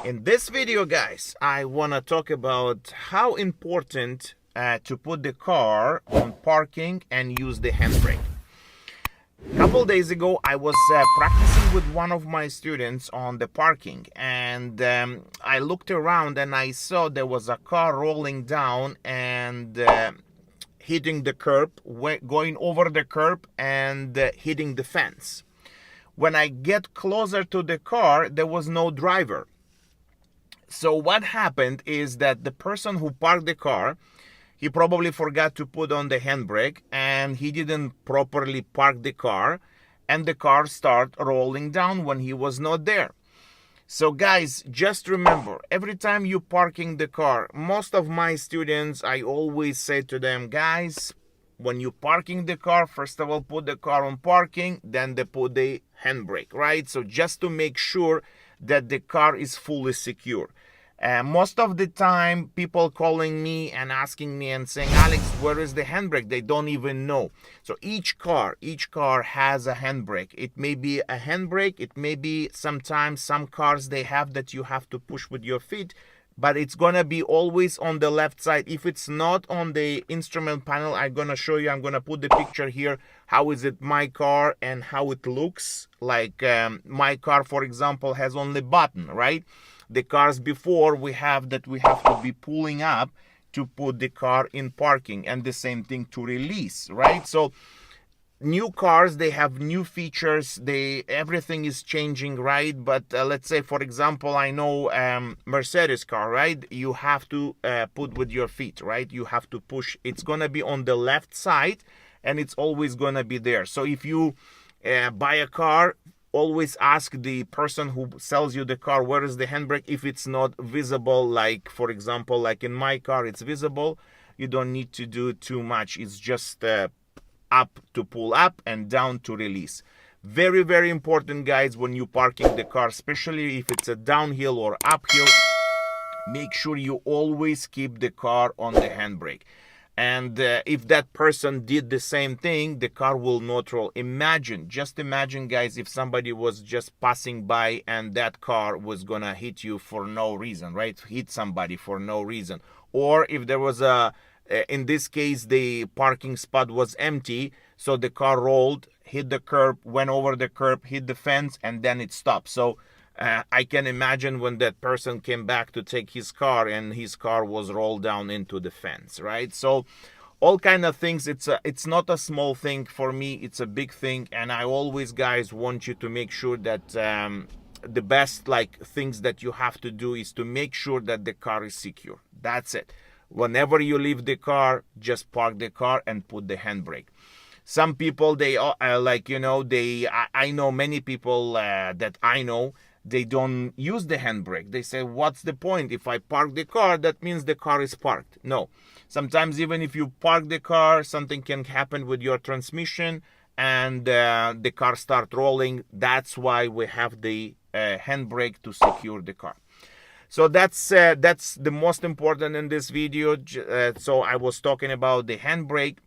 In this video, guys, I want to talk about how important to put the car on parking and use the handbrake. A couple days ago, I was practicing with one of my students on the parking, and I looked around and I saw there was a car rolling down and hitting the curb, going over the curb and hitting the fence. When I get closer to the car, there was no driver. So what happened is that the person who parked the car, he probably forgot to put on the handbrake and he didn't properly park the car, and the car started rolling down when he was not there. So guys, just remember, every time you parking the car, most of my students, I always say to them, guys, when you parking the car, first of all, put the car on parking, then they put the handbrake, right? So just to make sure that the car is fully secure. Most of the time, people calling me and asking me and saying, Alex, where is the handbrake? They don't even know. So each car has a handbrake. It may be a handbrake. It may be sometimes some cars they have that you have to push with your feet, but it's gonna be always on the left side. If it's not on the instrument panel, I'm gonna show you. I'm gonna put the picture here. How is it my car and how it looks like. My car, for example, has only button, right? The cars before we have to be pulling up to put the car in parking, and the same thing to release, right? So new cars, they have new features, everything is changing, right? But let's say, for example, I know Mercedes car, right? You have to put with your feet, right? You have to push. It's gonna be on the left side and it's always gonna be there. So if you buy a car, always ask the person who sells you the car, where is the handbrake? If it's not visible, like for example, like in my car, it's visible, you don't need to do too much. It's just up to pull up and down to release. Very, very important, guys, when you parking the car, especially if it's a downhill or uphill, make sure you always keep the car on the handbrake. And if that person did the same thing, the car will not roll. Just imagine, guys, if somebody was just passing by and that car was gonna hit you for no reason, right? Hit somebody for no reason. Or if there was in this case, the parking spot was empty, so the car rolled, hit the curb, went over the curb, hit the fence, and then it stopped. So I can imagine when that person came back to take his car and his car was rolled down into the fence, right? So all kind of things. It's not a small thing for me. It's a big thing, and I always, guys, want you to make sure that the best things that you have to do is to make sure that the car is secure. That's it. Whenever you leave the car, just park the car and put the handbrake. Some people, they I know many people that I know, they don't use the handbrake. They say, what's the point? If I park the car, that means the car is parked. No. Sometimes even if you park the car, something can happen with your transmission and the car start rolling. That's why we have the handbrake to secure the car. So that's the most important in this video. So I was talking about the handbrake.